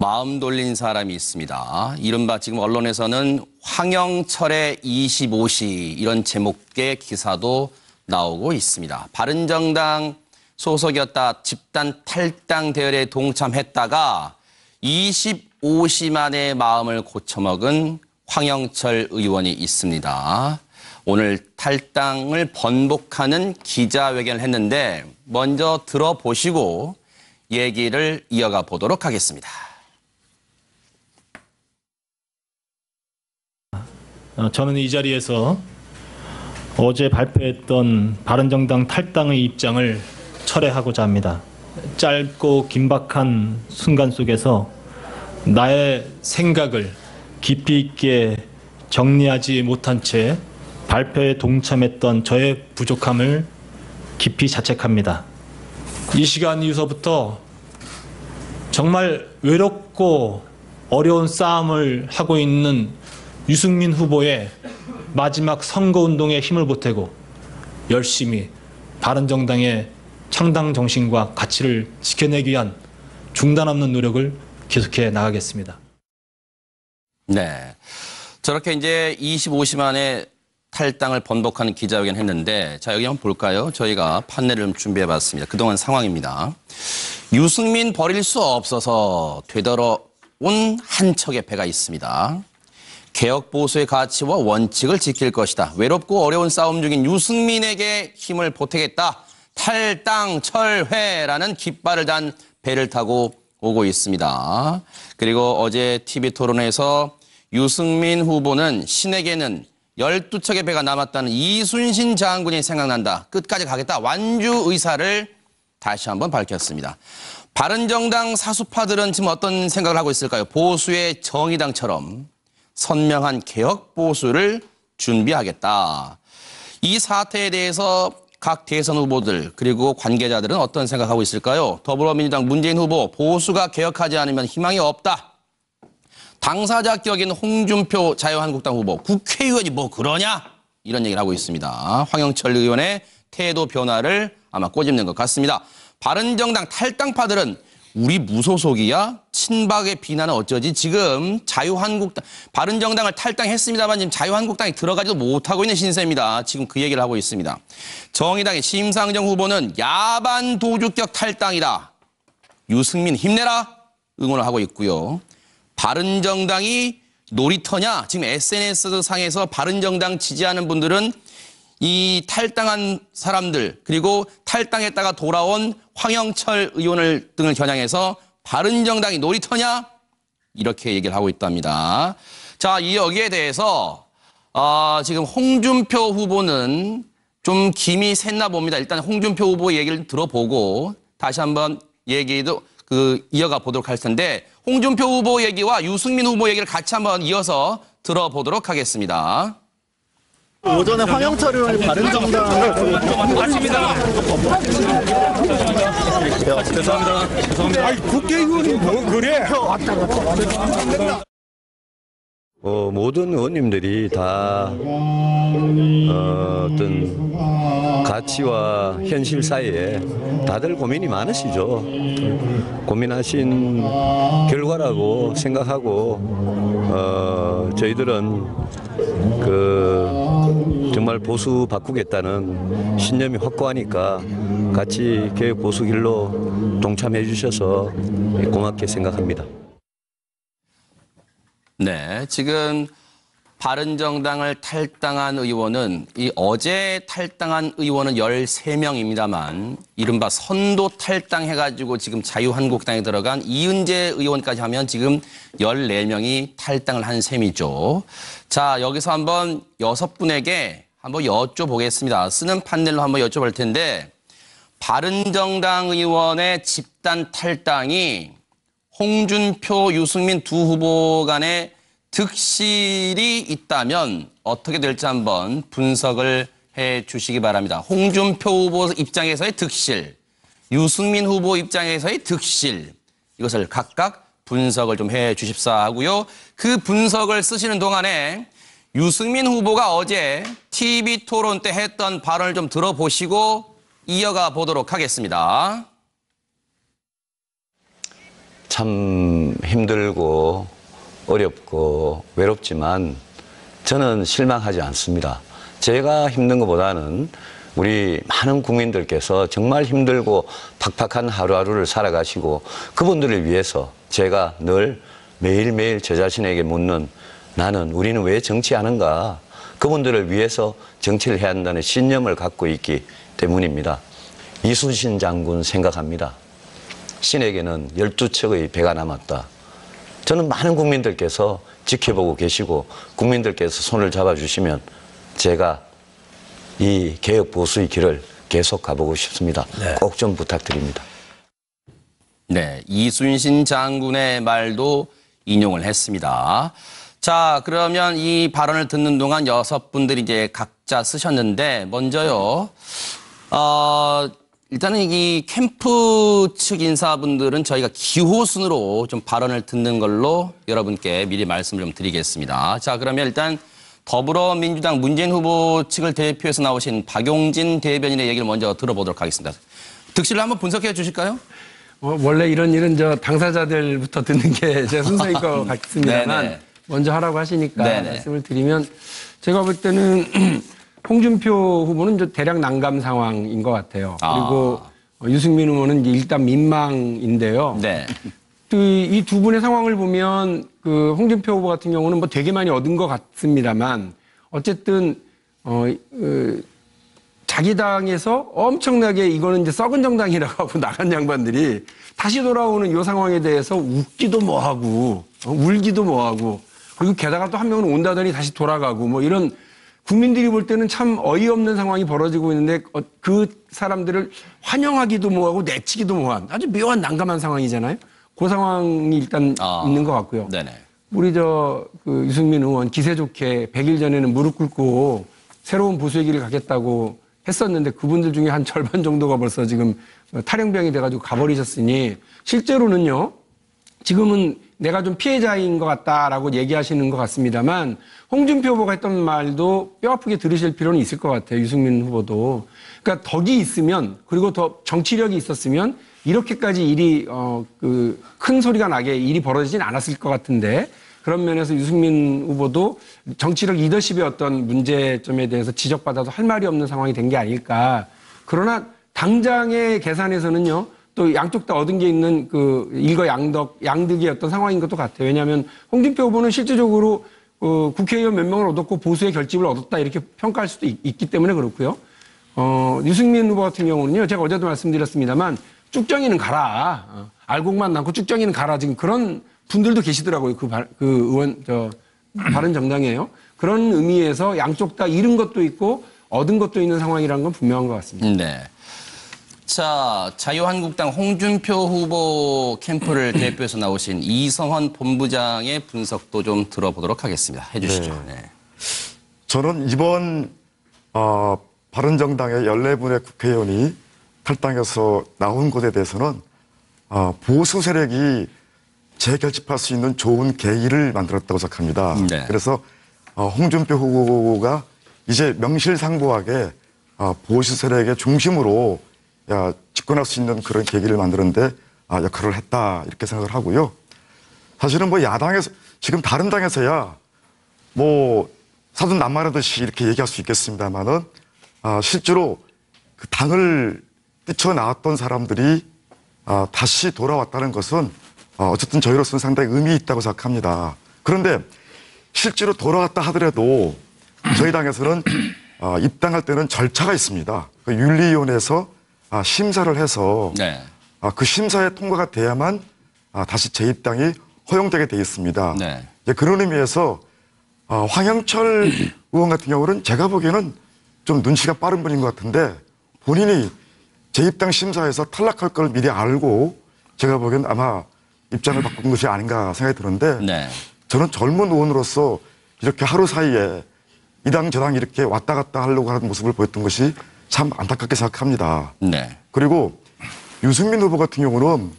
마음 돌린 사람이 있습니다. 이른바 지금 언론에서는 황영철의 25시 이런 제목의 기사도 나오고 있습니다. 바른정당 소속이었다 집단 탈당 대열에 동참했다가 25시 만에 마음을 고쳐먹은 황영철 의원이 있습니다. 오늘 탈당을 번복하는 기자회견을 했는데 먼저 들어보시고 얘기를 이어가 보도록 하겠습니다. 저는 이 자리에서 어제 발표했던 바른정당 탈당의 입장을 철회하고자 합니다. 짧고 긴박한 순간 속에서 나의 생각을 깊이 있게 정리하지 못한 채 발표에 동참했던 저의 부족함을 깊이 자책합니다. 이 시간 이후서부터 정말 외롭고 어려운 싸움을 하고 있는 유승민 후보의 마지막 선거운동에 힘을 보태고 열심히 바른정당의 창당 정신과 가치를 지켜내기 위한 중단 없는 노력을 계속해 나가겠습니다. 네, 저렇게 이제 25시 만에 탈당을 번복하는 기자회견 했는데, 자, 여기 한번 볼까요? 저희가 판넬을 좀 준비해봤습니다. 그동안 상황입니다. 유승민 버릴 수 없어서 되돌아온 한 척의 배가 있습니다. 개혁 보수의 가치와 원칙을 지킬 것이다. 외롭고 어려운 싸움 중인 유승민에게 힘을 보태겠다. 탈당 철회라는 깃발을 단 배를 타고 오고 있습니다. 그리고 어제 TV 토론에서 유승민 후보는 신에게는 12척의 배가 남았다는 이순신 장군이 생각난다. 끝까지 가겠다. 완주 의사를 다시 한번 밝혔습니다. 바른정당 사수파들은 지금 어떤 생각을 하고 있을까요? 보수의 정의당처럼 선명한 개혁 보수를 준비하겠다. 이 사태에 대해서 각 대선 후보들 그리고 관계자들은 어떤 생각하고 있을까요? 더불어민주당 문재인 후보, 보수가 개혁하지 않으면 희망이 없다. 당사자 격인 홍준표 자유한국당 후보, 국회의원이 뭐 그러냐? 이런 얘기를 하고 있습니다. 황영철 의원의 태도 변화를 아마 꼬집는 것 같습니다. 바른정당 탈당파들은 우리 무소속이야? 친박의 비난은 어쩌지? 지금 자유한국당, 바른정당을 탈당했습니다만 지금 자유한국당에 들어가지도 못하고 있는 신세입니다. 지금 그 얘기를 하고 있습니다. 정의당의 심상정 후보는 야반 도주격 탈당이다. 유승민 힘내라 응원을 하고 있고요. 바른정당이 놀이터냐? 지금 SNS 상에서 바른정당 지지하는 분들은 이 탈당한 사람들 그리고 탈당했다가 돌아온 황영철 의원을 등을 겨냥해서 바른정당이 놀이터냐? 이렇게 얘기를 하고 있답니다. 자, 이 여기에 대해서 지금 홍준표 후보는 좀 김이 샜나 봅니다. 일단 홍준표 후보 얘기를 들어보고 다시 한번 얘기도 이어가 보도록 할 텐데 홍준표 후보 얘기와 유승민 후보 얘기를 같이 한번 이어서 들어보도록 하겠습니다. 오전에 황영철 의원이 바른정당 맞습니다. 죄송합니다. 아니 국회의원이 뭐 그래? 모든 의원님들이 다 어떤 가치와 현실 사이에 다들 고민이 많으시죠. 고민하신 결과라고 생각하고 저희들은 정말 보수 바꾸겠다는 신념이 확고하니까 같이 개혁 보수 길로 동참해 주셔서 고맙게 생각합니다. 네, 지금 바른정당을 탈당한 의원은 어제 탈당한 의원은 13명입니다만 이른바 선도 탈당해가지고 지금 자유한국당에 들어간 이은재 의원까지 하면 지금 14명이 탈당을 한 셈이죠. 자, 여기서 한번 6분에게 한번 여쭤보겠습니다. 쓰는 판넬로 한번 여쭤볼 텐데 바른정당 의원의 집단 탈당이 홍준표, 유승민 두 후보 간의 득실이 있다면 어떻게 될지 한번 분석을 해 주시기 바랍니다. 홍준표 후보 입장에서의 득실, 유승민 후보 입장에서의 득실, 이것을 각각 분석을 좀 해 주십사 하고요. 그 분석을 쓰시는 동안에 유승민 후보가 어제 TV 토론 때 했던 발언을 좀 들어보시고 이어가 보도록 하겠습니다. 참 힘들고 어렵고 외롭지만 저는 실망하지 않습니다. 제가 힘든 것보다는 우리 많은 국민들께서 정말 힘들고 팍팍한 하루하루를 살아가시고 그분들을 위해서 제가 늘 매일매일 제 자신에게 묻는 나는 우리는 왜 정치하는가? 그분들을 위해서 정치를 해야 한다는 신념을 갖고 있기 때문입니다. 이순신 장군 생각합니다. 신에게는 12척의 배가 남았다. 저는 많은 국민들께서 지켜보고 계시고 국민들께서 손을 잡아주시면 제가 이 개혁 보수의 길을 계속 가보고 싶습니다. 꼭 좀 부탁드립니다. 네, 이순신 장군의 말도 인용을 했습니다. 자, 그러면 이 발언을 듣는 동안 6분들이 이제 각자 쓰셨는데, 먼저요, 일단은 이 캠프 측 인사분들은 저희가 기호순으로 좀 발언을 듣는 걸로 여러분께 미리 말씀을 좀 드리겠습니다. 자, 그러면 일단 더불어민주당 문재인 후보 측을 대표해서 나오신 박용진 대변인의 얘기를 먼저 들어보도록 하겠습니다. 득실을 한번 분석해 주실까요? 원래 이런 일은 당사자들부터 듣는 게 제 순서일 것 같습니다만 네네. 먼저 하라고 하시니까 네네. 말씀을 드리면 제가 볼 때는 홍준표 후보는 대략 난감 상황인 것 같아요. 그리고 유승민 후보는 일단 민망인데요. 네. 이 두 분의 상황을 보면 홍준표 후보 같은 경우는 뭐 되게 많이 얻은 것 같습니다만 어쨌든 자기 당에서 엄청나게 이거는 이제 썩은 정당이라고 하고 나간 양반들이 다시 돌아오는 이 상황에 대해서 웃기도 뭐하고 울기도 뭐하고 그리고 게다가 또 한 명은 온다더니 다시 돌아가고 뭐 이런 국민들이 볼 때는 참 어이없는 상황이 벌어지고 있는데 그 사람들을 환영하기도 뭐하고 내치기도 뭐한 아주 묘한 난감한 상황이잖아요. 그 상황이 일단 있는 것 같고요. 네네. 우리 유승민 의원 기세 좋게 100일 전에는 무릎 꿇고 새로운 보수의 길을 가겠다고 했었는데 그분들 중에 한 절반 정도가 벌써 지금 탈영병이 돼가지고 가버리셨으니 실제로는요. 지금은 내가 좀 피해자인 것 같다라고 얘기하시는 것 같습니다만 홍준표 후보가 했던 말도 뼈아프게 들으실 필요는 있을 것 같아요. 유승민 후보도. 그러니까 덕이 있으면 그리고 더 정치력이 있었으면 이렇게까지 일이 큰 소리가 나게 일이 벌어지진 않았을 것 같은데 그런 면에서 유승민 후보도 정치력 리더십의 어떤 문제점에 대해서 지적받아도 할 말이 없는 상황이 된 게 아닐까. 그러나 당장의 계산에서는요. 또 양쪽 다 얻은 게 있는 양득의 어떤 상황인 것도 같아요. 왜냐하면 홍준표 후보는 실질적으로 국회의원 몇 명을 얻었고 보수의 결집을 얻었다 이렇게 평가할 수도 있기 때문에 그렇고요. 유승민 후보 같은 경우는요. 제가 어제도 말씀드렸습니다만 쭉정이는 가라. 알곡만 남고 쭉정이는 가라. 지금 그런 분들도 계시더라고요. 바른정당이에요. 그런 의미에서 양쪽 다 잃은 것도 있고 얻은 것도 있는 상황이라는 건 분명한 것 같습니다. 네. 자, 자유한국당 홍준표 후보 캠프를 대표해서 나오신 이성헌 본부장의 분석도 좀 들어보도록 하겠습니다. 해주시죠. 네. 저는 이번 바른정당의 14분의 국회의원이 탈당해서 나온 것에 대해서는 보수 세력이 재결집할 수 있는 좋은 계기를 만들었다고 생각합니다. 네. 그래서 홍준표 후보가 이제 명실상부하게 보수 세력의 중심으로 집권할 수 있는 그런 계기를 만드는데 역할을 했다 이렇게 생각을 하고요. 사실은 뭐 야당에서 지금 다른 당에서야 뭐 사돈 남말하듯이 이렇게 얘기할 수 있겠습니다만은 실제로 그 당을 뛰쳐나왔던 사람들이 다시 돌아왔다는 것은 어쨌든 저희로서는 상당히 의미 있다고 생각합니다. 그런데 실제로 돌아왔다 하더라도 저희 당에서는 입당할 때는 절차가 있습니다. 그 윤리위원회에서 심사를 해서 네. 그 심사에 통과가 돼야만 다시 재입당이 허용되게 돼 있습니다. 네. 그런 의미에서 황영철 의원 같은 경우는 제가 보기에는 좀 눈치가 빠른 분인 것 같은데 본인이 재입당 심사에서 탈락할 걸 미리 알고 제가 보기엔 아마 입장을 바꾼 것이 아닌가 생각이 드는데 네. 저는 젊은 의원으로서 이렇게 하루 사이에 이 당 저 당 이렇게 왔다 갔다 하려고 하는 모습을 보였던 것이 참 안타깝게 생각합니다. 네. 그리고 유승민 후보 같은 경우는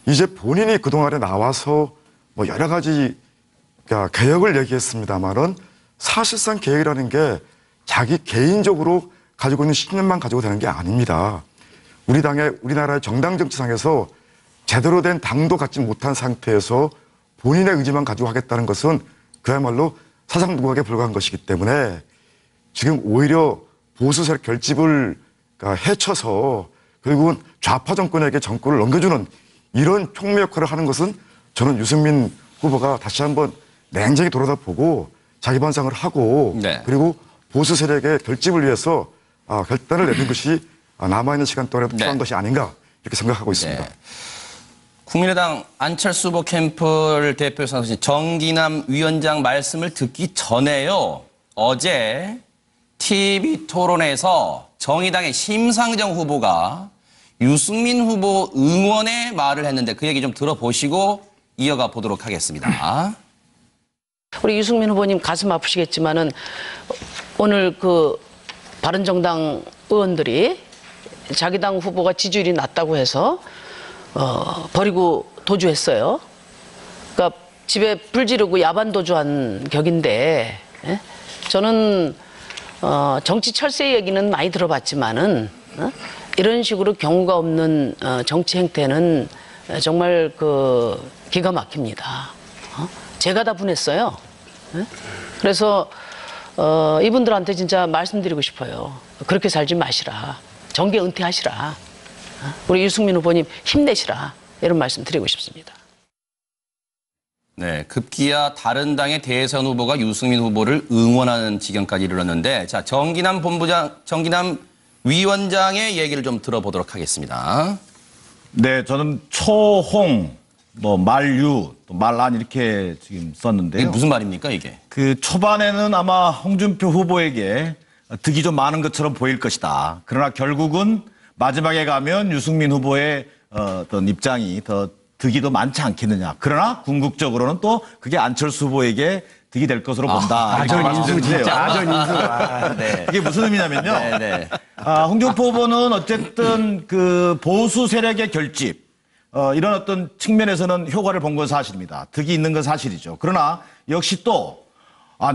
이제 본인이 그동안에 나와서 뭐 여러 가지 개혁을 얘기했습니다만은 사실상 개혁이라는 게 자기 개인적으로 가지고 있는 신념만 가지고 되는 게 아닙니다. 우리나라의 정당 정치상에서 제대로 된 당도 갖지 못한 상태에서 본인의 의지만 가지고 하겠다는 것은 그야말로 사상무각에 불과한 것이기 때문에 지금 오히려 보수 세력 결집을 해쳐서 결국은 좌파 정권에게 정권을 넘겨주는 이런 촉매 역할을 하는 것은 저는 유승민 후보가 다시 한번 냉정히 돌아다보고 자기 반성을 하고 네. 그리고 보수 세력의 결집을 위해서 결단을 내는 것이 남아있는 시간 동안에 필요한 것이 아닌가 이렇게 생각하고 있습니다. 네. 국민의당 안철수 후보 캠프를 대표해서 나오신 정기남 위원장 말씀을 듣기 전에요. 어제 TV 토론에서 정의당의 심상정 후보가 유승민 후보 응원의 말을 했는데 그 얘기 좀 들어보시고 이어가 보도록 하겠습니다. 우리 유승민 후보님 가슴 아프시겠지만은 오늘 그 바른정당 의원들이 자기 당 후보가 지지율이 낮다고 해서 버리고 도주했어요. 그러니까 집에 불 지르고 야반 도주한 격인데, 예? 저는 정치 철새 얘기는 많이 들어봤지만은 이런 식으로 경우가 없는 정치 행태는 정말 그 기가 막힙니다. 제가 다 분했어요. 예? 그래서 이분들한테 진짜 말씀드리고 싶어요. 그렇게 살지 마시라. 정계 은퇴하시라. 우리 유승민 후보님 힘내시라. 이런 말씀 드리고 싶습니다. 네, 급기야 다른 당의 대선 후보가 유승민 후보를 응원하는 지경까지 이르렀는데, 자, 정기남 위원장의 얘기를 좀 들어보도록 하겠습니다. 네, 저는 초홍, 말유, 또 말란 이렇게 지금 썼는데요. 이게 무슨 말입니까, 이게? 그 초반에는 아마 홍준표 후보에게 득이 좀 많은 것처럼 보일 것이다. 그러나 결국은 마지막에 가면 유승민 후보의 어떤 입장이 더 득이 더 많지 않겠느냐. 그러나 궁극적으로는 또 그게 안철수 후보에게 득이 될 것으로 본다. 아전인수 진짜 아전인수. 네. 그게 무슨 의미냐면요. 네. 홍준표 후보는 어쨌든 그 보수 세력의 결집, 이런 어떤 측면에서는 효과를 본 건 사실입니다. 득이 있는 건 사실이죠. 그러나 역시 또,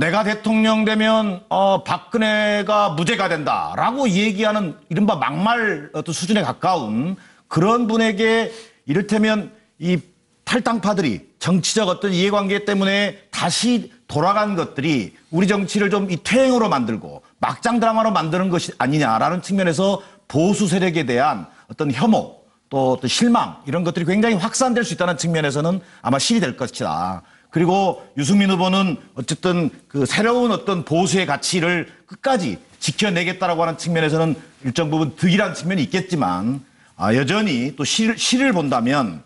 내가 대통령 되면, 박근혜가 무죄가 된다라고 얘기하는 이른바 막말 어떤 수준에 가까운 그런 분에게 이를테면 이 탈당파들이 정치적 어떤 이해관계 때문에 다시 돌아간 것들이 우리 정치를 좀 이 퇴행으로 만들고 막장 드라마로 만드는 것이 아니냐라는 측면에서 보수 세력에 대한 어떤 혐오 또 어떤 실망 이런 것들이 굉장히 확산될 수 있다는 측면에서는 아마 실이 될 것이다. 그리고 유승민 후보는 어쨌든 그 새로운 어떤 보수의 가치를 끝까지 지켜내겠다라고 하는 측면에서는 일정 부분 득이라는 측면이 있겠지만 여전히 또 실을 본다면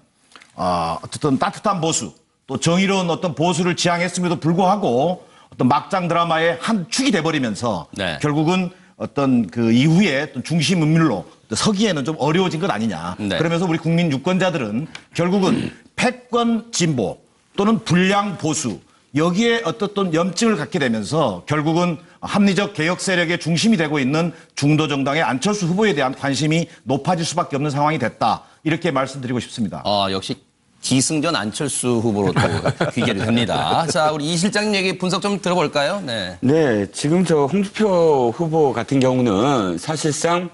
어쨌든 따뜻한 보수 또 정의로운 어떤 보수를 지향했음에도 불구하고 어떤 막장 드라마의 한 축이 돼버리면서 네. 결국은 어떤 그 이후에 어떤 중심 인물로 서기에는 좀 어려워진 것 아니냐. 네. 그러면서 우리 국민 유권자들은 결국은 패권 진보 또는 불량 보수 여기에 어떤 염증을 갖게 되면서 결국은 합리적 개혁 세력의 중심이 되고 있는 중도 정당의 안철수 후보에 대한 관심이 높아질 수밖에 없는 상황이 됐다. 이렇게 말씀드리고 싶습니다. 역시 기승전 안철수 후보로 또 귀결이 됩니다. 자, 우리 이 실장님 얘기 분석 좀 들어볼까요? 네. 네, 지금 저 홍준표 후보 같은 경우는 사실상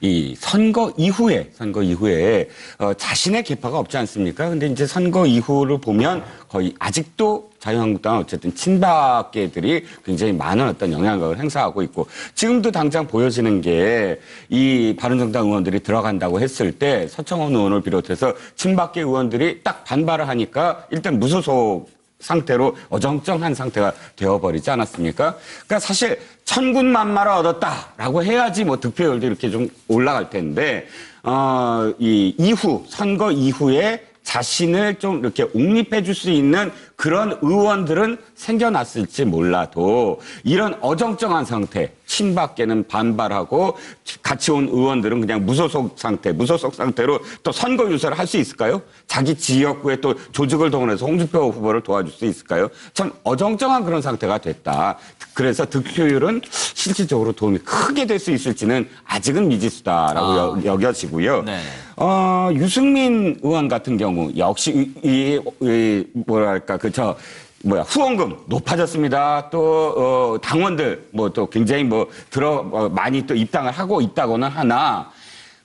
이 선거 이후에 자신의 계파가 없지 않습니까? 근데 이제 선거 이후를 보면 거의 아직도 자유한국당은 어쨌든 친박계들이 굉장히 많은 어떤 영향력을 행사하고 있고 지금도 당장 보여지는 게 이 바른정당 의원들이 들어간다고 했을 때 서청원 의원을 비롯해서 친박계 의원들이 딱 반발을 하니까 일단 무소속 상태로 어정쩡한 상태가 되어버리지 않았습니까? 그러니까 사실 천군만마를 얻었다라고 해야지 뭐 득표율도 이렇게 좀 올라갈 텐데, 선거 이후에 자신을 좀 이렇게 옹립해 줄 수 있는 그런 의원들은 생겨났을지 몰라도 이런 어정쩡한 상태, 친박계는 반발하고 같이 온 의원들은 그냥 무소속 상태로 또 선거 유세를 할 수 있을까요? 자기 지역구에 또 조직을 동원해서 홍준표 후보를 도와줄 수 있을까요? 참 어정쩡한 그런 상태가 됐다. 그래서 득표율은 실질적으로 도움이 크게 될 수 있을지는 아직은 미지수다라고 여겨지고요. 네. 유승민 의원 같은 경우 역시 후원금 높아졌습니다. 또 당원들 또 굉장히 많이 또 입당을 하고 있다고는 하나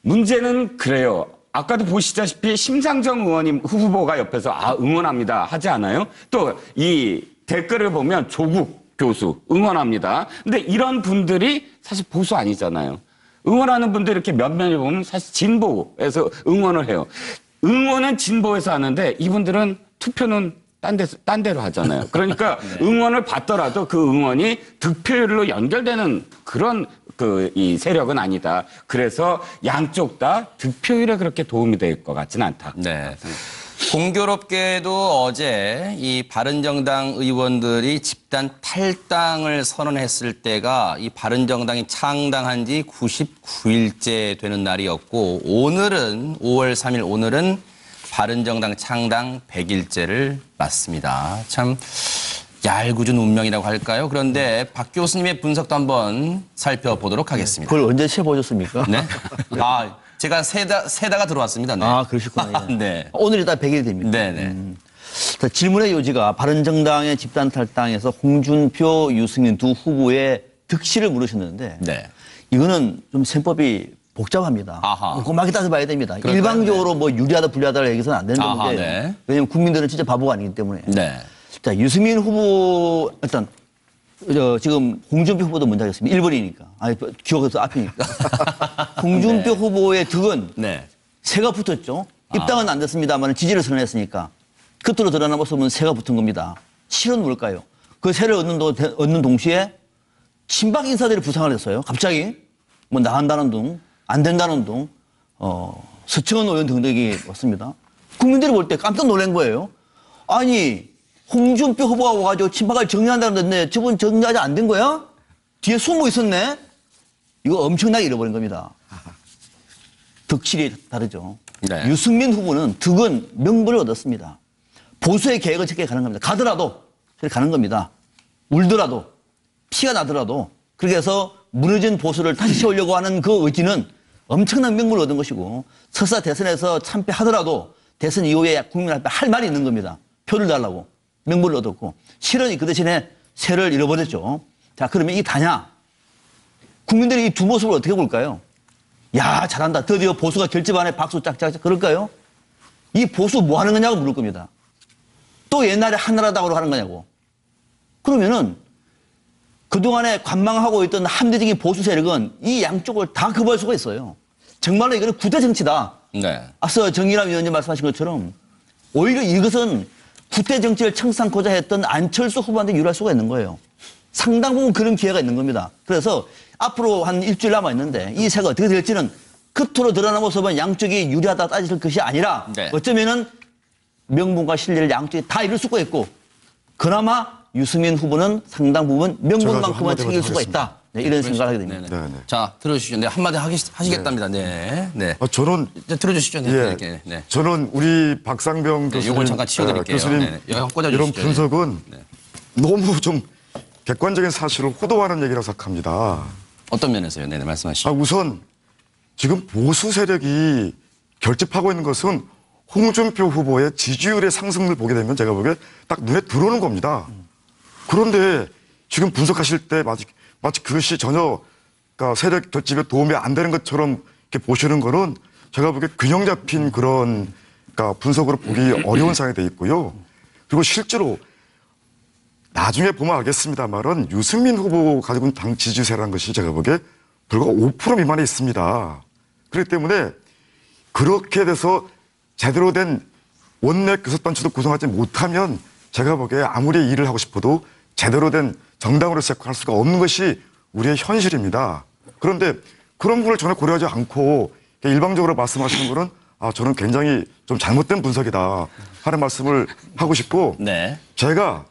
문제는 그래요. 아까도 보시다시피 심상정 의원님 후보가 옆에서 응원합니다 하지 않아요? 또 이 댓글을 보면 조국 교수 응원합니다. 근데 이런 분들이 사실 보수 아니잖아요. 응원하는 분들 이렇게 몇몇을 보면 사실 진보에서 응원을 해요. 응원은 진보에서 하는데 이분들은 투표는 딴 데로 하잖아요. 그러니까 응원을 받더라도 그 응원이 득표율로 연결되는 그런 이 세력은 아니다. 그래서 양쪽 다 득표율에 그렇게 도움이 될 것 같지는 않다. 네. 공교롭게도 어제 이 바른정당 의원들이 집단 탈당을 선언했을 때가 이 바른정당이 창당한 지 99일째 되는 날이었고 오늘은 5월 3일 오늘은 바른정당 창당 100일째를 맞습니다. 참 얄궂은 운명이라고 할까요? 그런데 박 교수님의 분석도 한번 살펴보도록 하겠습니다. 그걸 언제 세보셨습니까? 네. 제가 세다가 들어왔습니다. 네. 그러시구나. 예. 네. 오늘이 다 100일이 됩니다. 네네. 자, 질문의 요지가 바른정당의 집단 탈당에서 홍준표, 유승민 두 후보의 득실을 물으셨는데 네. 이거는 좀 셈법이 복잡합니다. 아하. 꼼꼼하게 따져봐야 됩니다. 그럴까요? 일방적으로 뭐 유리하다 불리하다를 얘기해서는 안 되는 아하, 건데 네. 왜냐하면 국민들은 진짜 바보가 아니기 때문에. 네. 자, 유승민 후보 일단 지금 홍준표 후보도 먼저 하겠습니다. 1번이니까. 기억에서 앞이니까. 홍준표 네. 후보의 득은 네. 새가 붙었죠. 입당은 안 됐습니다만 지지를 선언했으니까. 끝으로 드러난 모습은 새가 붙은 겁니다. 실은 뭘까요? 그 새를 얻는 동시에 친박 인사들이 부상을 했어요. 갑자기 뭐 나간다는 둥, 안 된다는 둥, 서청원 의원 등등이 왔습니다. 국민들이 볼 때 깜짝 놀란 거예요. 아니 홍준표 후보가 와가지고 친박을 정리한다는데 저분 정리 아직 안 된 거야? 뒤에 숨어 있었네? 이거 엄청나게 잃어버린 겁니다. 득실이 다르죠. 네. 유승민 후보는 득은 명분을 얻었습니다. 보수의 계획을 찾게 가는 겁니다. 가더라도 가는 겁니다. 울더라도 피가 나더라도 그렇게 해서 무너진 보수를 다시 세우려고 하는 그 의지는 엄청난 명분을 얻은 것이고 설사 대선에서 참패하더라도 대선 이후에 국민 앞에 할 말이 있는 겁니다. 표를 달라고 명분을 얻었고 실은 그 대신에 새를 잃어버렸죠. 자, 그러면 이 다냐? 국민들이 이 두 모습을 어떻게 볼까요? 야, 잘한다. 드디어 보수가 결집안에 박수 짝짝짝 그럴까요? 이 보수 뭐 하는 거냐고 물을 겁니다. 또 옛날에 한나라당으로 하는 거냐고. 그러면은 그동안에 관망하고 있던 합리적인 보수 세력은 이 양쪽을 다 거부할 수가 있어요. 정말로 이거는 구태 정치다. 네. 앞서 정의남 위원님 말씀하신 것처럼 오히려 이것은 구태 정치를 청산하고자 했던 안철수 후보한테 유리할 수가 있는 거예요. 상당 부분 그런 기회가 있는 겁니다. 그래서 앞으로 한 일주일 남아 있는데 이 새가 어떻게 될지는 끝으로 드러난 모습은 양쪽이 유리하다 따질 것이 아니라 네. 어쩌면은 명분과 신뢰를 양쪽이 다 이룰 수가 있고 그나마 유승민 후보는 상당 부분 명분만큼은 챙길 수가 있다. 네, 이런 생각을 하게 됩니다. 네네. 네네. 자, 들어주시죠. 네, 한마디 하시겠답니다. 네. 네. 저는 이제 들어주시죠. 네. 예, 이렇게. 네. 저는 우리 박상병 네, 교수님, 요걸 잠깐 치워드릴게요. 교수님 네, 네. 여기 꽂아주시죠. 이런 분석은 너무 좀 객관적인 사실을 호도하는 얘기라고 생각합니다. 어떤 면에서요? 네, 말씀하시죠. 우선 지금 보수 세력이 결집하고 있는 것은 홍준표 후보의 지지율의 상승을 보게 되면 제가 보기에 딱 눈에 들어오는 겁니다. 그런데 지금 분석하실 때 마치 그것이 전혀 그러니까 세력 결집에 도움이 안 되는 것처럼 이렇게 보시는 거는 제가 보기에 균형 잡힌 그런 그러니까 분석으로 보기 어려운 상황이 돼 있고요. 그리고 실제로 나중에 보면 알겠습니다만은 유승민 후보 가지고 있는 당 지지세라는 것이 제가 보기에 불과 5% 미만에 있습니다. 그렇기 때문에 그렇게 돼서 제대로 된 원내 교섭단체도 구성하지 못하면 제가 보기에 아무리 일을 하고 싶어도 제대로 된 정당으로 시작할 수가 없는 것이 우리의 현실입니다. 그런데 그런 부분을 전혀 고려하지 않고 일방적으로 말씀하시는 거는 저는 굉장히 좀 잘못된 분석이다 하는 말씀을 하고 싶고 네. 제가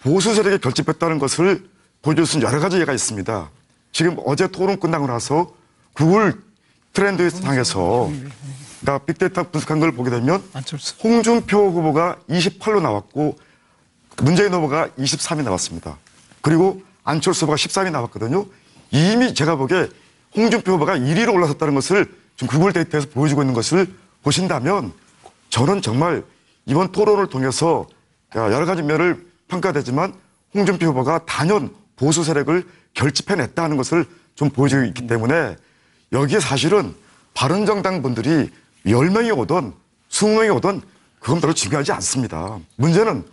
보수 세력이 결집했다는 것을 보여줄 수 있는 여러 가지 예가 있습니다. 지금 어제 토론 끝나고 나서 구글 트렌드 상에서 그러니까 빅데이터 분석한 걸 보게 되면 홍준표 후보가 28로 나왔고 문재인 후보가 23이 나왔습니다. 그리고 안철수 후보가 13이 나왔거든요. 이미 제가 보기에 홍준표 후보가 1위로 올라섰다는 것을 지금 구글 데이터에서 보여주고 있는 것을 보신다면 저는 정말 이번 토론을 통해서 여러 가지 면을 평가되지만 홍준표 후보가 단연 보수 세력을 결집해냈다는 것을 좀 보여주고 있기 때문에 여기에 사실은 바른정당 분들이 10명이 오든 20명이 오든 그건 별로 중요하지 않습니다. 문제는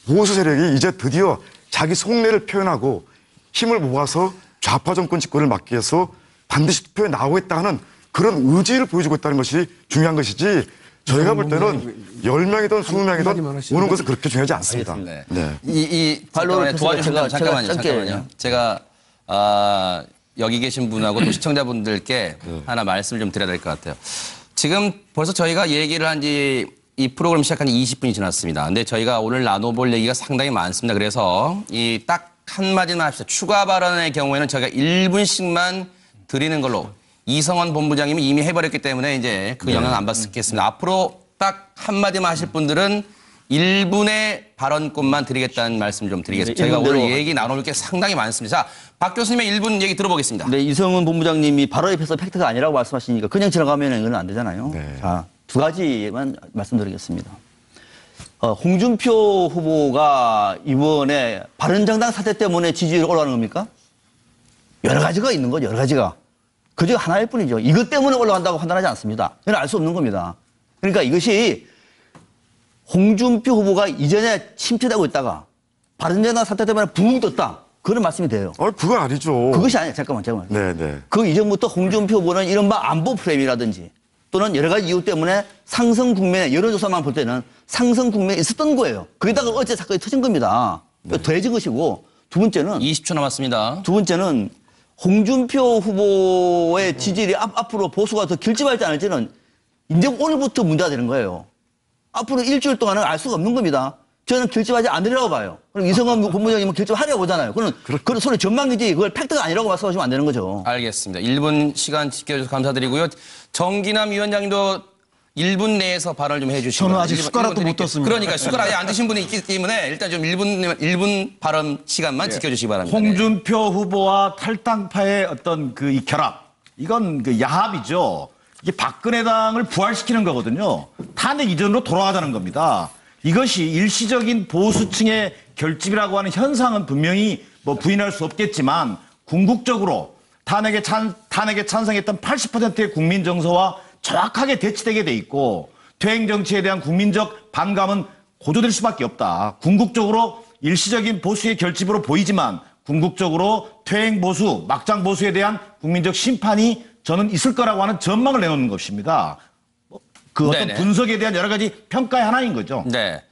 보수 세력이 이제 드디어 자기 속내를 표현하고 힘을 모아서 좌파 정권 집권을 막기 위해서 반드시 투표에 나오겠다 하는 그런 의지를 보여주고 있다는 것이 중요한 것이지 저희가 볼 때는 10명이든 20명이든 오는 것은 그렇게 중요하지 않습니다. 알겠습니다. 네. 이 발로를 도와주시면 잠깐만요. 짧게 잠깐만요. 제가 여기 계신 분하고 또 시청자분들께 하나 말씀을 좀 드려야 될 것 같아요. 지금 벌써 저희가 얘기를 한 지 이 프로그램 시작한 지 20분이 지났습니다. 근데 저희가 오늘 나눠볼 얘기가 상당히 많습니다. 그래서 이 딱 한마디만 합시다. 추가 발언의 경우에는 저희가 1분씩만 드리는 걸로. 이성원 본부장님이 이미 해버렸기 때문에 이제 그 영향 안 받겠습니다. 앞으로 딱 한마디만 하실 분들은 1분의 발언권만 드리겠다는 말씀 좀 드리겠습니다. 저희가 오늘 얘기 나눠볼 게 상당히 많습니다. 자, 박 교수님의 1분 얘기 들어보겠습니다. 네, 이성은 본부장님이 바로 옆에서 팩트가 아니라고 말씀하시니까 그냥 지나가면 이건 안 되잖아요. 네. 자, 두 가지만 말씀드리겠습니다. 홍준표 후보가 이번에 바른정당 사태 때문에 지지율이 올라가는 겁니까? 여러 가지가 있는 거죠, 여러 가지가. 그중 하나일 뿐이죠. 이것 때문에 올라간다고 판단하지 않습니다. 이건 알 수 없는 겁니다. 그러니까 이것이 홍준표 후보가 이전에 침체되고 있다가 바른정당 사태 때문에 붕 떴다. 그런 말씀이 돼요. 그건 아니죠. 그것이 아니에요. 잠깐만. 네. 그 이전부터 홍준표 후보는 이른바 안보 프레임이라든지 또는 여러 가지 이유 때문에 상승 국면에 여론조사만 볼 때는 상승 국면에 있었던 거예요. 거기다가 어제 사건이 터진 겁니다. 더해진 것이고 두 번째는 20초 남았습니다. 두 번째는 홍준표 후보의 지지율이 앞으로 보수가 더 길집할지 안 할지는 이제 오늘부터 문제가 되는 거예요. 앞으로 일주일 동안은 알 수가 없는 겁니다. 저는 길집하지 않으리라고 봐요. 그럼 이성원 본부장님은 길집하려고 보잖아요. 그건 소리 전망이지 그걸 팩트가 아니라고 말씀하시면 안 되는 거죠. 알겠습니다. 1분 시간 지켜주셔서 감사드리고요. 정기남 위원장님도 1분 내에서 발언을 좀 해주시고. 저는 아직 숟가락도 못 떴습니다. 그러니까 숟가락에 안 드신 분이 있기 때문에 일단 좀 1분 발언 시간만 지켜주시기 바랍니다. 홍준표 후보와 탈당파의 어떤 그 이 결합, 이건 그 야합이죠. 이게 박근혜당을 부활시키는 거거든요. 탄핵 이전으로 돌아가자는 겁니다. 이것이 일시적인 보수층의 결집이라고 하는 현상은 분명히 뭐 부인할 수 없겠지만 궁극적으로 탄핵에 찬성했던 80%의 국민 정서와 정확하게 대치되게 돼 있고 퇴행 정치에 대한 국민적 반감은 고조될 수밖에 없다. 궁극적으로 일시적인 보수의 결집으로 보이지만 궁극적으로 퇴행 보수, 막장 보수에 대한 국민적 심판이 저는 있을 거라고 하는 전망을 내놓는 것입니다. 그 어떤 네네. 분석에 대한 여러 가지 평가의 하나인 거죠. 네.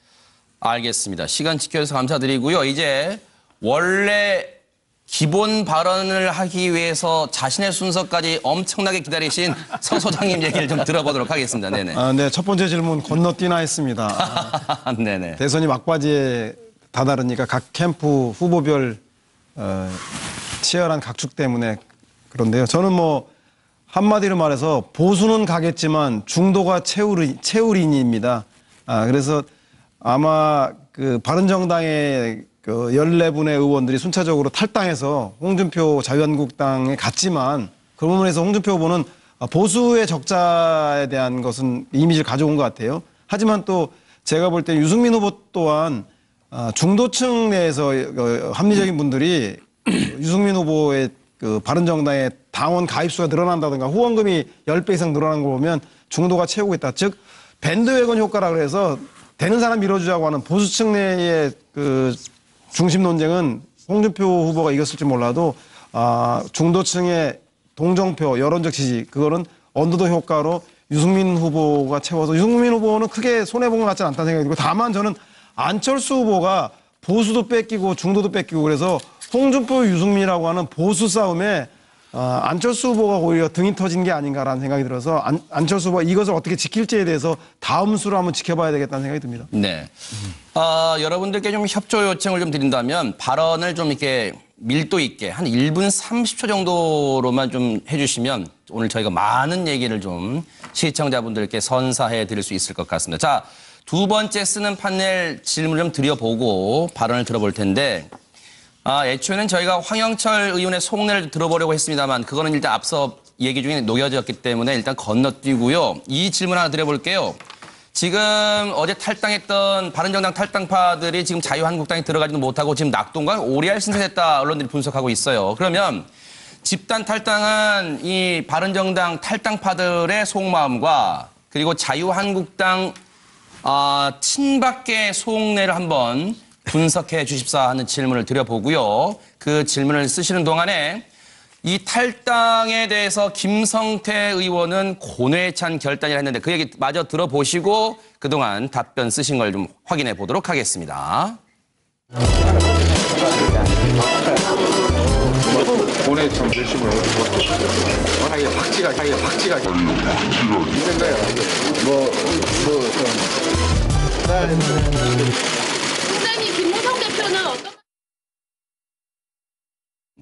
알겠습니다. 시간 지켜주셔서 감사드리고요. 이제 원래 기본 발언을 하기 위해서 자신의 순서까지 엄청나게 기다리신 서 소장님 얘기를 좀 들어보도록 하겠습니다. 네네. 네, 첫 번째 질문 건너뛰나 했습니다. 네네. 대선이 막바지에 다다르니까 각 캠프 후보별 치열한 각축 때문에 그런데요. 저는 뭐 한마디로 말해서 보수는 가겠지만 중도가 채울인입니다. 그래서 아마 그 바른정당의 그 14분의 의원들이 순차적으로 탈당해서 홍준표 자유한국당에 갔지만 그 부분에서 홍준표 후보는 보수의 적자에 대한 것은 이미지를 가져온 것 같아요. 하지만 또 제가 볼 때 유승민 후보 또한 중도층 내에서 합리적인 분들이 유승민 후보의 그 바른정당의 당원 가입수가 늘어난다든가 후원금이 10배 이상 늘어난 거 보면 중도가 채우고 있다. 즉 밴드웨건 효과라 그래서 되는 사람 밀어주자고 하는 보수층 내의 그 중심 논쟁은 홍준표 후보가 이겼을지 몰라도 중도층의 동정표, 여론적 지지 그거는 언더독 효과로 유승민 후보가 채워서 유승민 후보는 크게 손해본 것 같지는 않다는 생각이 들고 다만 저는 안철수 후보가 보수도 뺏기고 중도도 뺏기고 그래서 홍준표 유승민이라고 하는 보수 싸움에 안철수 후보가 오히려 등이 터진 게 아닌가라는 생각이 들어서 안철수 후보가 이것을 어떻게 지킬지에 대해서 다음 수를 한번 지켜봐야 되겠다는 생각이 듭니다. 네. 여러분들께 좀 협조 요청을 좀 드린다면 발언을 좀 이렇게 밀도 있게 한 1분 30초 정도로만 좀 해주시면 오늘 저희가 많은 얘기를 좀 시청자분들께 선사해 드릴 수 있을 것 같습니다. 자, 두 번째 쓰는 판넬 질문을 좀 드려보고 발언을 들어볼 텐데 애초에는 저희가 황영철 의원의 속내를 들어보려고 했습니다만 그거는 일단 앞서 얘기 중에 녹여졌기 때문에 일단 건너뛰고요. 이 질문 하나 드려볼게요. 지금 어제 탈당했던 바른정당 탈당파들이 지금 자유한국당에 들어가지도 못하고 지금 낙동강 오리알 신세됐다 언론들이 분석하고 있어요. 그러면 집단 탈당한 이 바른정당 탈당파들의 속마음과 그리고 자유한국당 친박계 속내를 한번 분석해 주십사 하는 질문을 드려보고요. 그 질문을 쓰시는 동안에 이 탈당에 대해서 김성태 의원은 고뇌찬 결단이라 했는데 그 얘기 마저 들어보시고 그동안 답변 쓰신 걸 좀 확인해 보도록 하겠습니다. 고뇌찬 결심을 워낙에 박지가 이 생각에 국장님 김무성 대표는 어떤?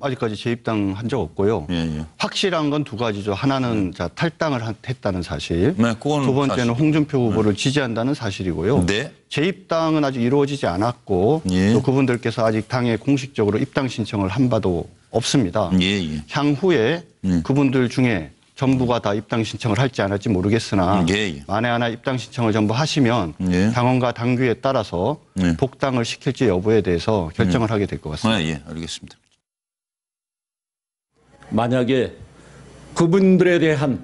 아직까지 재입당한 적 없고요. 확실한 건 두 가지죠. 하나는 자, 탈당을 했다는 사실. 두 번째는 홍준표 후보를 지지한다는 사실이고요. 재입당은 아직 이루어지지 않았고 또 그분들께서 아직 당에 공식적으로 입당 신청을 한 바도 없습니다. 향후에 그분들 중에 전부가 다 입당 신청을 할지 안 할지 모르겠으나 만에 하나 입당 신청을 전부 하시면 당원과 당규에 따라서 복당을 시킬지 여부에 대해서 결정을 하게 될 것 같습니다. 알겠습니다. 만약에 그분들에 대한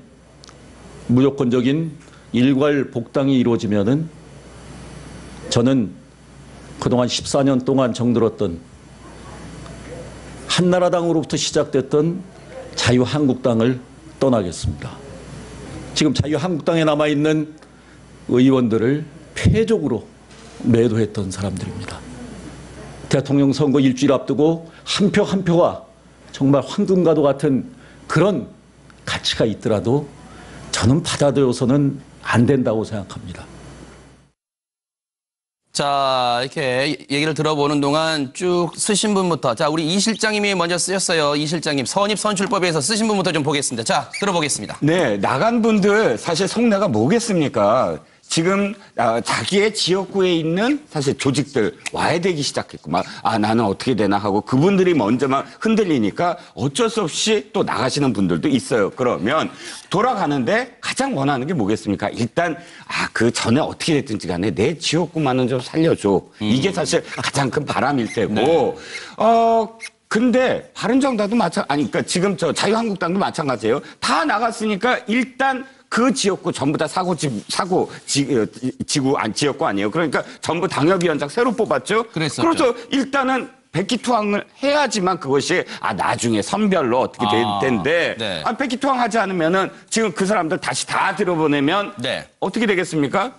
무조건적인 일괄 복당이 이루어지면은 저는 그동안 14년 동안 정들었던 한나라당으로부터 시작됐던 자유한국당을 떠나겠습니다. 지금 자유한국당에 남아있는 의원들을 폐족으로 매도했던 사람들입니다. 대통령 선거 일주일 앞두고 한 표 한 표가 정말 황금과도 같은 그런 가치가 있더라도 저는 받아들여서는 안 된다고 생각합니다. 자, 이렇게 얘기를 들어보는 동안 쭉 쓰신 분부터. 자, 우리 이 실장님이 먼저 쓰셨어요. 이 실장님. 선입선출법에서 쓰신 분부터 좀 보겠습니다. 자, 들어보겠습니다. 네, 나간 분들 사실 속내가 뭐겠습니까? 지금 자기의 지역구에 있는 사실 조직들 와해되기 시작했고 막 나는 어떻게 되나 하고 그분들이 먼저 막 흔들리니까 어쩔 수 없이 또 나가시는 분들도 있어요. 그러면 돌아가는데 가장 원하는 게 뭐겠습니까? 일단 그 전에 어떻게 됐든지 간에 내 지역구만은 좀 살려줘. 이게 사실 가장 큰 바람일 테고 근데 바른정당도 그러니까 지금 저 자유한국당도 마찬가지예요. 다 나갔으니까 일단 그 지역구 전부 다 지역구 아니에요. 그러니까 전부 당협위원장 새로 뽑았죠. 그래서 일단은 백기투항을 해야지만 그것이 나중에 선별로 어떻게 될 텐데 백기투항 하지 않으면은 지금 그 사람들 다시 다 들어보내면 어떻게 되겠습니까?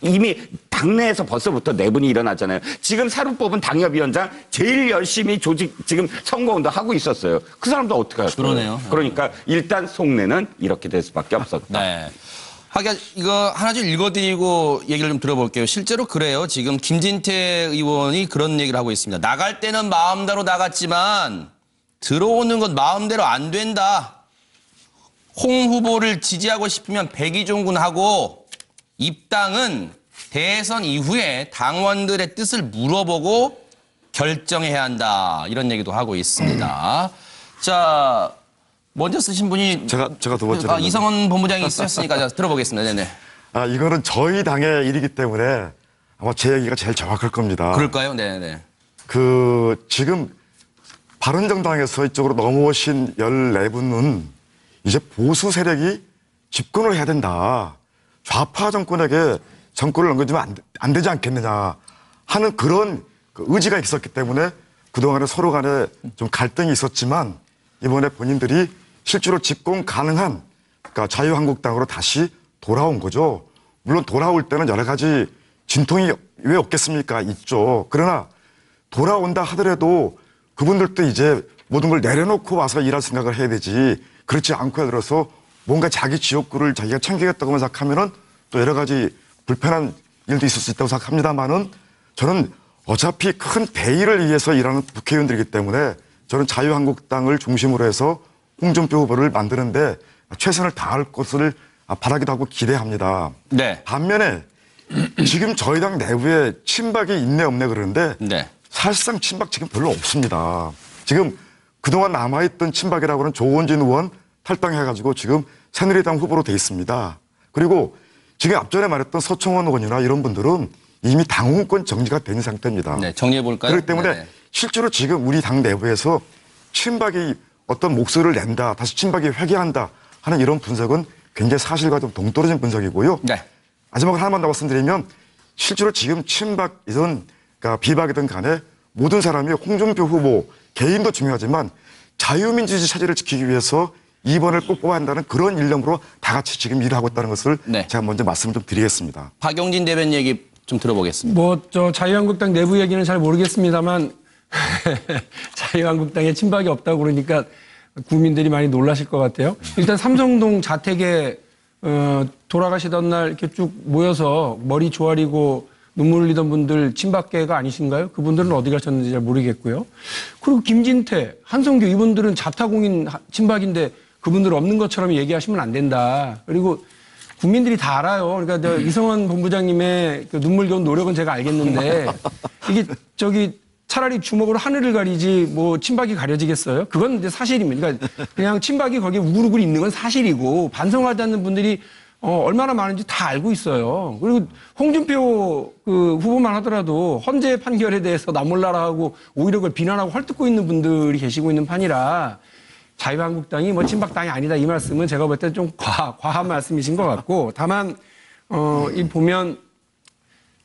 이미 당내에서 벌써부터 내분이 일어났잖아요. 지금 새로 뽑은 당협위원장 제일 열심히 지금 선거운동 하고 있었어요. 그 사람도 어떻게 할까요? 그러네요. 그러니까 일단 속내는 이렇게 될 수밖에 없었다. 네. 하긴 이거 하나 좀 읽어드리고 얘기를 좀 들어볼게요. 실제로 그래요. 지금 김진태 의원이 그런 얘기를 하고 있습니다. 나갈 때는 마음대로 나갔지만 들어오는 건 마음대로 안 된다. 홍 후보를 지지하고 싶으면 백의종군하고 입당은 대선 이후에 당원들의 뜻을 물어보고 결정해야 한다. 이런 얘기도 하고 있습니다. 자, 먼저 쓰신 분이 제가 두 번째. 이성원 본부장이 쓰셨으니까 자, 들어보겠습니다. 네네. 이거는 저희 당의 일이기 때문에 아마 제 얘기가 제일 정확할 겁니다. 그럴까요? 네네. 지금 바른정당에서 이쪽으로 넘어오신 14분은 이제 보수 세력이 집권을 해야 된다. 좌파 정권에게 정권을 넘겨주면 안 되지 않겠느냐 하는 그런 의지가 있었기 때문에 그동안에 서로 간에 좀 갈등이 있었지만 이번에 본인들이 실제로 집권 가능한 그러니까 자유한국당으로 다시 돌아온 거죠. 물론 돌아올 때는 여러 가지 진통이 왜 없겠습니까? 있죠. 그러나 돌아온다 하더라도 그분들도 이제 모든 걸 내려놓고 와서 일할 생각을 해야 되지. 그렇지 않고 들어서 뭔가 자기 지역구를 자기가 챙기겠다고 생각하면은 또 여러 가지 불편한 일도 있을 수 있다고 생각합니다만은 저는 어차피 큰 대의를 위해서 일하는 국회의원들이기 때문에 저는 자유한국당을 중심으로 해서 홍준표 후보를 만드는데 최선을 다할 것을 바라기도 하고 기대합니다. 네. 반면에 지금 저희 당 내부에 친박이 있네 없네 그러는데 사실상 친박 지금 별로 없습니다. 지금 그동안 남아있던 친박이라고는 조원진 의원 탈당해가지고 지금 새누리당 후보로 돼 있습니다. 그리고 지금 앞전에 말했던 서청원 의원이나 이런 분들은 이미 당원권 정지가 된 상태입니다. 네, 정리해볼까요? 그렇기 때문에 실제로 지금 우리 당 내부에서 친박이 어떤 목소리를 낸다, 다시 친박이 회귀한다 하는 이런 분석은 굉장히 사실과 좀 동떨어진 분석이고요. 네. 마지막으로 하나만 더 말씀드리면 실제로 지금 친박이든 그러니까 비박이든 간에 모든 사람이 홍준표 후보 개인도 중요하지만 자유민주주의 체제를 지키기 위해서 2번을 꼭 뽑아야 한다는 그런 일념으로 다 같이 지금 일을 하고 있다는 것을 네. 제가 먼저 말씀을 좀 드리겠습니다. 박용진 대변인 얘기 좀 들어보겠습니다. 자유한국당 내부 얘기는 잘 모르겠습니다만 자유한국당에 친박이 없다고 그러니까 국민들이 많이 놀라실 것 같아요. 일단 삼성동 자택에 돌아가시던 날 이렇게 쭉 모여서 머리 조아리고 눈물 흘리던 분들 친박계가 아니신가요? 그분들은 어디 가셨는지 잘 모르겠고요. 그리고 김진태, 한성규 이분들은 자타공인 친박인데 그분들 없는 것처럼 얘기하시면 안 된다. 그리고 국민들이 다 알아요. 그러니까 이성원 본부장님의 그 눈물겨운 노력은 제가 알겠는데 이게 차라리 주먹으로 하늘을 가리지 뭐 친박이 가려지겠어요? 그건 이제 사실입니다. 그러니까 그냥 친박이 거기에 우글우글 있는 건 사실이고 반성하지 않는 분들이 얼마나 많은지 다 알고 있어요. 그리고 홍준표 그 후보만 하더라도 헌재 판결에 대해서 나 몰라라 하고 오히려 그걸 비난하고 헐뜯고 있는 분들이 계시고 있는 판이라 자유한국당이 뭐 친박당이 아니다 이 말씀은 제가 볼 때 좀 과한 말씀이신 것 같고 다만 이 보면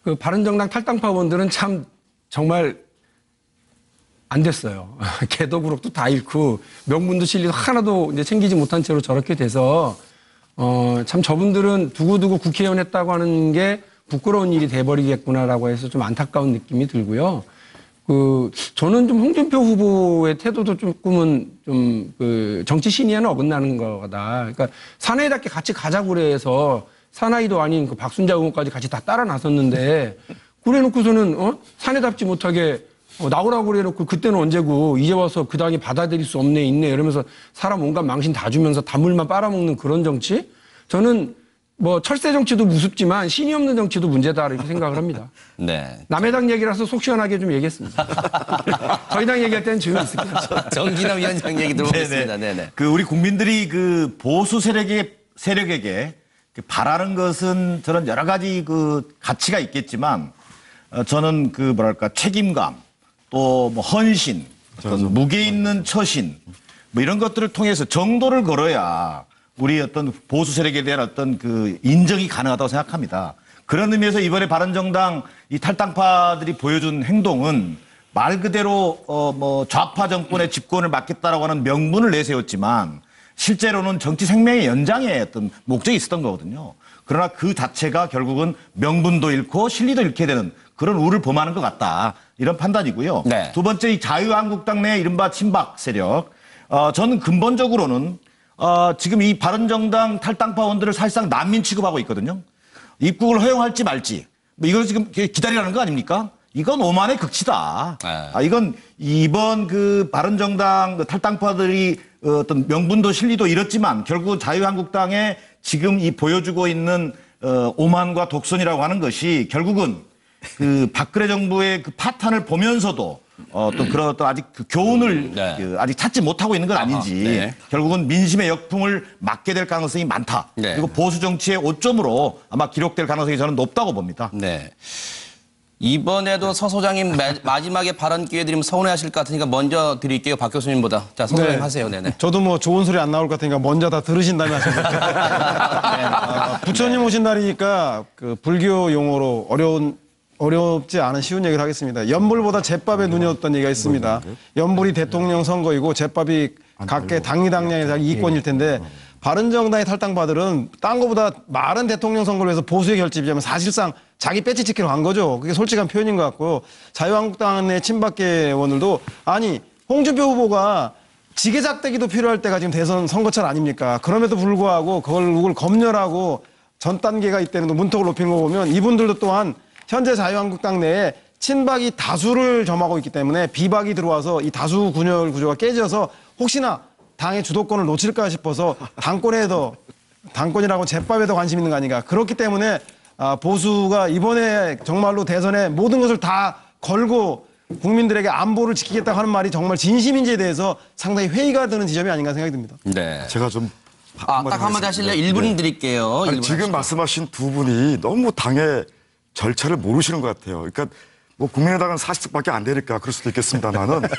그 바른정당 탈당파원들은 참 정말 안 됐어요. 개도구록도 다 잃고 명분도 실리도 하나도 이제 챙기지 못한 채로 저렇게 돼서 참 저분들은 두고두고 국회의원 했다고 하는 게 부끄러운 일이 돼버리겠구나라고 해서 좀 안타까운 느낌이 들고요. 저는 좀 홍준표 후보의 태도도 조금은 정치 신의에는 어긋나는 거다. 그러니까 사나이답게 같이 가자고 그래서 사나이도 아닌 그 박순자 의원까지 같이 다 따라 나섰는데 그래 놓고서는 사내답지 못하게 나오라고 그래놓고 그때는 언제고 이제 와서 그 당이 받아들일 수 없네 있네 이러면서 사람 온갖 망신 다 주면서 단물만 빨아먹는 그런 정치? 저는 뭐 철새 정치도 무섭지만 신이 없는 정치도 문제다 이렇게 생각을 합니다. 네. 남의 당 얘기라서 속 시원하게 좀 얘기했습니다. 저희 당 얘기할 때는 조용히 있을게요. 정기남 위원장 얘기 들어보겠습니다. 네네. 우리 국민들이 그 보수 세력에게 바라는 것은 저는 여러 가지 그 가치가 있겠지만 저는 책임감 또 뭐 헌신, 어떤 무게 있는 처신 뭐 이런 것들을 통해서 정도를 걸어야 우리 어떤 보수 세력에 대한 어떤 그 인정이 가능하다고 생각합니다. 그런 의미에서 이번에 바른정당 이 탈당파들이 보여준 행동은 말 그대로 뭐 좌파 정권의 집권을 막겠다라고 하는 명분을 내세웠지만 실제로는 정치 생명의 연장의 어떤 목적이 있었던 거거든요. 그러나 그 자체가 결국은 명분도 잃고 실리도 잃게 되는 그런 우를 범하는 것 같다. 이런 판단이고요. 네. 두 번째 이 자유한국당 내 이른바 친박 세력. 저는 근본적으로는 지금 이 바른정당 탈당파원들을 사실상 난민 취급하고 있거든요. 입국을 허용할지 말지. 뭐 이걸 지금 기다리라는 거 아닙니까? 이건 오만의 극치다. 이건 이번 그 바른정당 탈당파들이 어떤 명분도 실리도 잃었지만 결국은 자유한국당에 지금 이 보여주고 있는 오만과 독선이라고 하는 것이 결국은 그 박근혜 정부의 그 파탄을 보면서도 또 그런 어떤 아직 그 교훈을 아직 찾지 못하고 있는 건 아닌지 결국은 민심의 역풍을 맞게 될 가능성이 많다. 그리고 보수 정치의 오점으로 아마 기록될 가능성이 저는 높다고 봅니다. 네. 이번에도 서 소장님 마지막에 발언 기회 드리면 서운해하실 것 같으니까 먼저 드릴게요. 박 교수님보다. 자, 서 소장님 하세요. 네네. 저도 뭐 좋은 소리 안 나올 것 같으니까 먼저 다 들으신 다음에 하셨는데 부처님 오신 날이니까 그 불교 용어로 어렵지 않은 쉬운 얘기를 하겠습니다. 연불보다 제밥에 눈이 없던 얘기가 있습니다. 연불이 대통령 선거이고 제밥이 각계 당리당량의 이권일 텐데 바른정당의 탈당파들은 딴 거보다 마른 대통령 선거를 위해서 보수의 결집이자면 사실상 자기 배지 지키러 간 거죠. 그게 솔직한 표현인 것 같고 자유한국당의 친박계 의원들도 아니 홍준표 후보가 지게작대기도 필요할 때가 지금 대선 선거철 아닙니까? 그럼에도 불구하고 그걸 검열하고 전 단계가 있다는 문턱을 높인 거 보면 이분들도 또한 현재 자유한국당 내에 친박이 다수를 점하고 있기 때문에 비박이 들어와서 이 다수 분열 구조가 깨져서 혹시나 당의 주도권을 놓칠까 싶어서 당권이라고 제밥에 더 관심 있는 거 아닌가. 그렇기 때문에 보수가 이번에 정말로 대선에 모든 것을 다 걸고 국민들에게 안보를 지키겠다고 하는 말이 정말 진심인지에 대해서 상당히 회의가 드는 지점이 아닌가 생각이 듭니다. 네. 제가 좀 딱 한마디 하실래요? 1분 드릴게요. 아니, 지금 말씀하신 두 분이 너무 당의 절차를 모르시는 것 같아요. 그러니까 뭐 국민의당은 40석밖에 안 되니까 그럴 수도 있겠습니다만은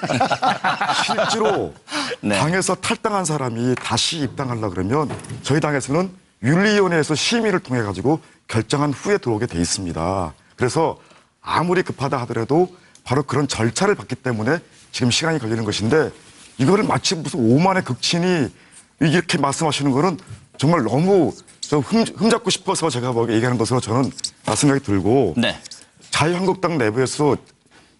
실제로 당에서 탈당한 사람이 다시 입당하려고 그러면 저희 당에서는 윤리위원회에서 심의를 통해 가지고 결정한 후에 들어오게 돼 있습니다. 그래서 아무리 급하다 하더라도 바로 그런 절차를 밟기 때문에 지금 시간이 걸리는 것인데 이거를 마치 무슨 오만의 극친이 이렇게 말씀하시는 거는 정말 너무 흠잡고 싶어서 제가 얘기하는 것으로 저는 생각이 들고 네. 자유한국당 내부에서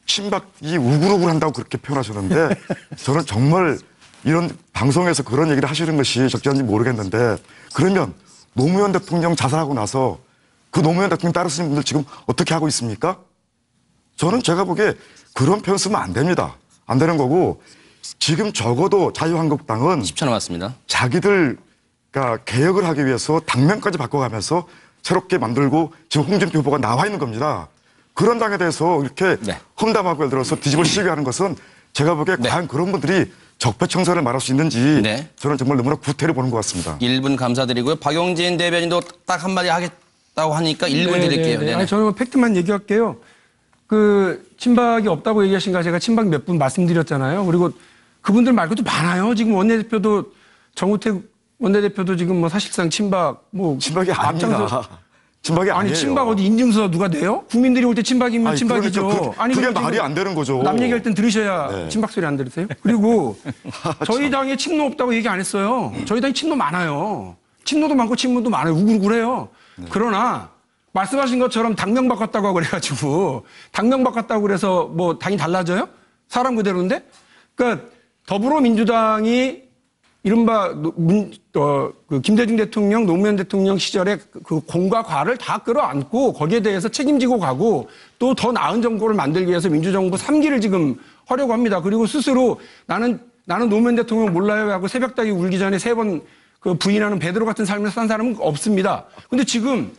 친박이 우글우글 한다고 그렇게 표현하셨는데 저는 정말 이런 방송에서 그런 얘기를 하시는 것이 적절한지 모르겠는데 그러면 노무현 대통령 자살하고 나서 그 노무현 대통령 따르시는 분들 지금 어떻게 하고 있습니까? 저는 제가 보기에 그런 표현 쓰면 안 됩니다. 안 되는 거고 지금 적어도 자유한국당은 10초 남았습니다. 자기들가 개혁을 하기 위해서 당면까지 바꿔가면서 새롭게 만들고 지금 홍준표 후보가 나와 있는 겁니다. 그런 당에 대해서 이렇게 험담하고 예를 들어서 뒤집어 씌우게 것은 제가 보기에 과연 그런 분들이 적폐청산을 말할 수 있는지 저는 정말 너무나 구태를 보는 것 같습니다. 1분 감사드리고요. 박용진 대변인도 딱 한마디 하겠다고 하니까 1분 드릴게요. 아니, 저는 팩트만 얘기할게요. 그 친박이 없다고 얘기하신가 제가 친박 몇 분 말씀드렸잖아요. 그리고 그분들 말고도 많아요. 지금 원내대표도 정우택 원내대표도 지금 뭐 사실상 친박이 아닙니다. 친박이 아니에요. 아니 친박 어디 인증서 누가 내요? 국민들이 올 때 친박이면 친박이죠. 그러니까 그게 말이 안 되는 거죠. 남 얘기할 땐 들으셔야 친박 소리 안 들으세요? 그리고 저희 당에 친노 없다고 얘기 안 했어요. 저희 당에 친노 많아요. 친노도 많고 친문도 많아요. 우글우글해요. 그러나 말씀하신 것처럼 당명 바꿨다고 그래가지고 당명 바꿨다고 그래서 뭐 당이 달라져요? 사람 그대로인데? 그러니까 더불어민주당이 이른바 그 김대중 대통령, 노무현 대통령 시절에 그 공과 과를 다 끌어안고 거기에 대해서 책임지고 가고 또 더 나은 정부를 만들기 위해서 민주정부 3기를 지금 하려고 합니다. 그리고 스스로 나는 노무현 대통령 몰라요 하고 새벽닭이 울기 전에 3번 그 부인하는 베드로 같은 삶을 산 사람은 없습니다. 근데 지금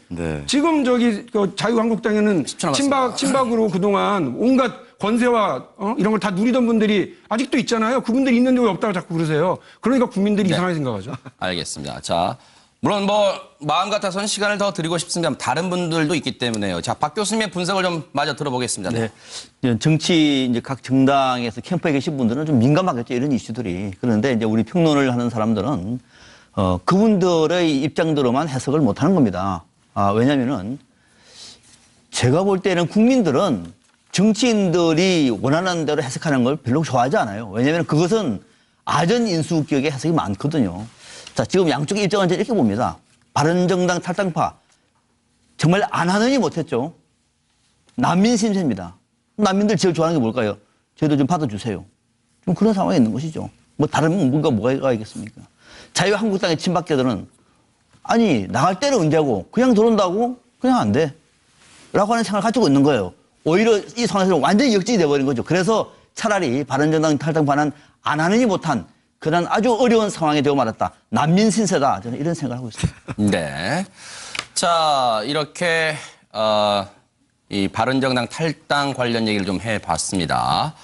저기 그 자유한국당에는 친박으로 그동안 온갖 권세와 이런 걸 다 누리던 분들이 아직도 있잖아요. 그분들이 있는데 왜 없다고 자꾸 그러세요. 그러니까 국민들이 이상하게 생각하죠. 알겠습니다. 자, 물론 뭐 마음 같아서는 시간을 더 드리고 싶습니다. 다른 분들도 있기 때문에요. 자, 박 교수님의 분석을 좀 마저 들어보겠습니다. 네. 정치 이제 각 정당에서 캠프에 계신 분들은 좀 민감하겠죠. 이런 이슈들이. 그런데 이제 우리 평론을 하는 사람들은 그분들의 입장대로만 해석을 못 하는 겁니다. 왜냐면은 제가 볼 때는 국민들은 정치인들이 원하는 대로 해석하는 걸 별로 좋아하지 않아요. 왜냐하면 그것은 아전인수격의 해석이 많거든요. 자, 지금 양쪽의 입장은 이렇게 봅니다. 바른정당 탈당파 정말 안 하느니 못했죠. 난민 심세입니다. 난민들 제일 좋아하는 게 뭘까요? 저희도 좀 받아주세요. 좀 그런 상황에 있는 것이죠. 뭐 다른 뭐가 있겠습니까? 자유한국당의 친박계들은 아니 나갈 때는 언제고 그냥 들어온다고 그냥 안 돼. 라고 하는 생각을 가지고 있는 거예요. 오히려 이 상황에서 완전히 역진이 돼버린 거죠. 그래서 차라리 바른정당 탈당파는 안 하느니 못한 그런 아주 어려운 상황이 되고 말았다. 난민 신세다. 저는 이런 생각을 하고 있습니다. 네. 자, 이렇게 이 바른정당 탈당 관련 얘기를 좀 해봤습니다.